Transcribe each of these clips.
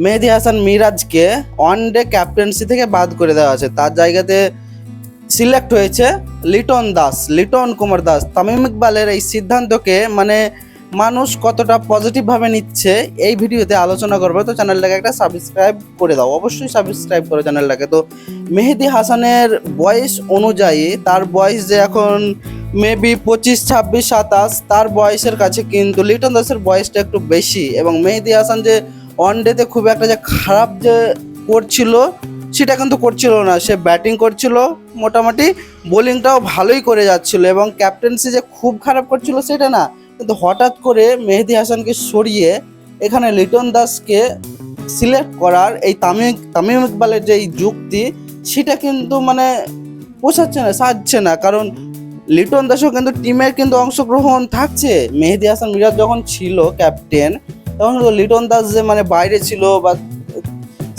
মেহেদী Hasan মিরাজকে one day captaincy থেকে বাদ করে দেওয়া আছে। তার জায়গাতে সিলেক্ট হয়েছে লিটন কুমার দাস। তামিম ইকবালের এই সিদ্ধান্তকে মানুষ কতটা পজিটিভভাবে নিচ্ছে এই ভিডিওতে আলোচনা করবো। তো চ্যানেলটাকে একটা সাবস্ক্রাইব করে দাও, অবশ্যই সাবস্ক্রাইব করো চ্যানেলটাকে। তো মেহেদী হাসানের বয়স অনুযায়ী, তার বয়স যে এখন মেবি 25, 26, 27, তার বয়সের কাছে কিন্তু লিটন দাসের বয়সটা একটু বেশি। এবং মেহেদী হাসান যে ওয়ানডেতে খুব একটা যে খারাপ যে করছিল সেটা কিন্তু করছিল না। সে ব্যাটিং করছিল মোটামুটি, বোলিংটাও ভালোই করে যাচ্ছিল, এবং ক্যাপ্টেন্সি যে খুব খারাপ করছিল সেটা না। কিন্তু হঠাৎ করে মেহেদী হাসানকে সরিয়ে এখানে লিটন দাসকে সিলেক্ট করার এই তামিম ইকবালের যে এই যুক্তি, সেটা কিন্তু পোষাচ্ছে না, সাজছে না। কারণ লিটন দাসও কিন্তু টিমের কিন্তু অংশগ্রহণ থাকছে। মেহেদী হাসান মিরাজ যখন ছিল ক্যাপ্টেন, তখন লিটন দাস যে বাইরে ছিল বা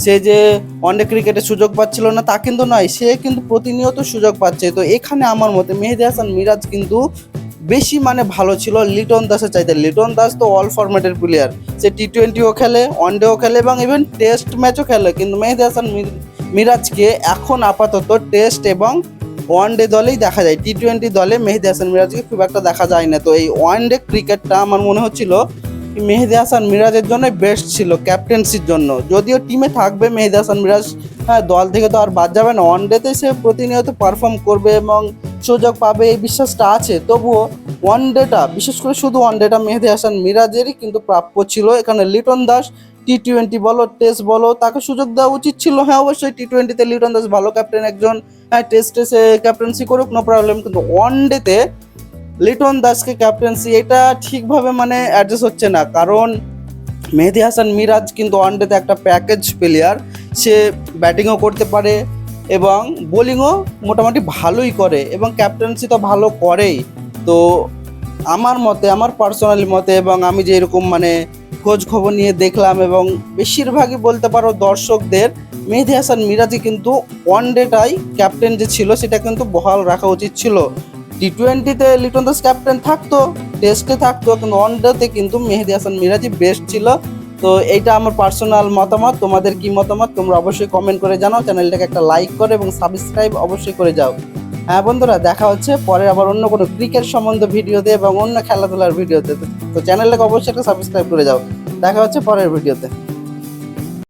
সে যে ওয়ানডে ক্রিকেটে সুযোগ পাচ্ছিল না তা কিন্তু নয়, সে কিন্তু প্রতিনিয়ত সুযোগ পাচ্ছে। তো এখানে আমার মতে মেহেদী হাসান মিরাজ কিন্তু বেশি ভালো ছিল লিটন দাসের চাইতে। লিটন দাস তো অল ফরম্যাটের প্লেয়ার, সে টি20ও খেলে, ওয়ানডেও খেলে এবং ইভেন টেস্ট ম্যাচও খেলে। কিন্তু মেহেদী হাসান মিরাজকে এখন আপাতত টেস্ট এবং ওয়ানডে দলেই দেখা যায়, টি20 দলে মেহেদী হাসান মিরাজকে খুব একটা দেখা যায় না। তো এই ওয়ানডে ক্রিকেটটা আমার মনে হচ্ছিল মেহেদী হাসান মিরাজের জন্য বেস্ট ছিল ক্যাপ্টেন্সির জন্য। যদিও টিমে থাকবে মেহেদী হাসান মিরাজ, হ্যাঁ, দল থেকে তো আর বাদ যাবে না। ওয়ানডেতে সে প্রতিনিয়ত পারফর্ম করবে এবং সুযোগ পাবে, এই বিশ্বাসটা আছে। তবুও ওয়ানডেটা, বিশেষ করে শুধু ওয়ানডেটা মেহেদী হাসান মিরাজেরই কিন্তু প্রাপ্য ছিল। এখানে লিটন দাস টি20 বলো, টেস্ট বলো, তাকে সুযোগ দেওয়া উচিত ছিল। হ্যাঁ, অবশ্যই টি20তে লিটন দাস ভালো ক্যাপ্টেন একজন, হ্যাঁ, টেস্টে সে ক্যাপ্টেন্সি করুক, নো প্রবলেম। কিন্তু ওয়ানডেতে লিটন দাসকে ক্যাপ্টেন্সি এটা ঠিকভাবে অ্যাডজাস্ট হচ্ছে না। কারণ মেহেদী হাসান মিরাজ কিন্তু ওয়ানডেতে একটা প্যাকেজ প্লেয়ার, সে ব্যাটিংও করতে পারে এবং বোলিংও মোটামুটি ভালোই করে এবং ক্যাপ্টেন্সি তো ভালো করেই। তো আমার মতে, আমার পার্সোনালি মতে, এবং আমি যে এরকম খোঁজ খবর নিয়ে দেখলাম, এবং বেশিরভাগই বলতে পারো দর্শকদের, মেহেদী হাসান মিরাজই কিন্তু ওয়ানডেটাই ক্যাপ্টেন যে ছিল সেটা কিন্তু বহাল রাখা উচিত ছিল। টি20তে লিটন দাস ক্যাপ্টেন থাকতো, টেস্টে থাকতো, কিন্তু ওয়ানডেতে কিন্তু মেহেদী হাসান মিরাজই বেস্ট ছিল। তো এইটা আমার পার্সোনাল মতামত। তোমাদের কি মতামত তোমরা অবশ্যই কমেন্ট করে জানাও। চ্যানেলটাকে একটা লাইক করে এবং সাবস্ক্রাইব অবশ্যই করে যাও। হ্যাঁ বন্ধুরা, দেখা হচ্ছে পরে আবার অন্য কোনো ক্রিকেট সম্বন্ধে ভিডিওতে এবং অন্য খেলাধুলার ভিডিওতে। তো চ্যানেলটাকে অবশ্যই একটা সাবস্ক্রাইব করে যাও। দেখা হচ্ছে পরের ভিডিওতে।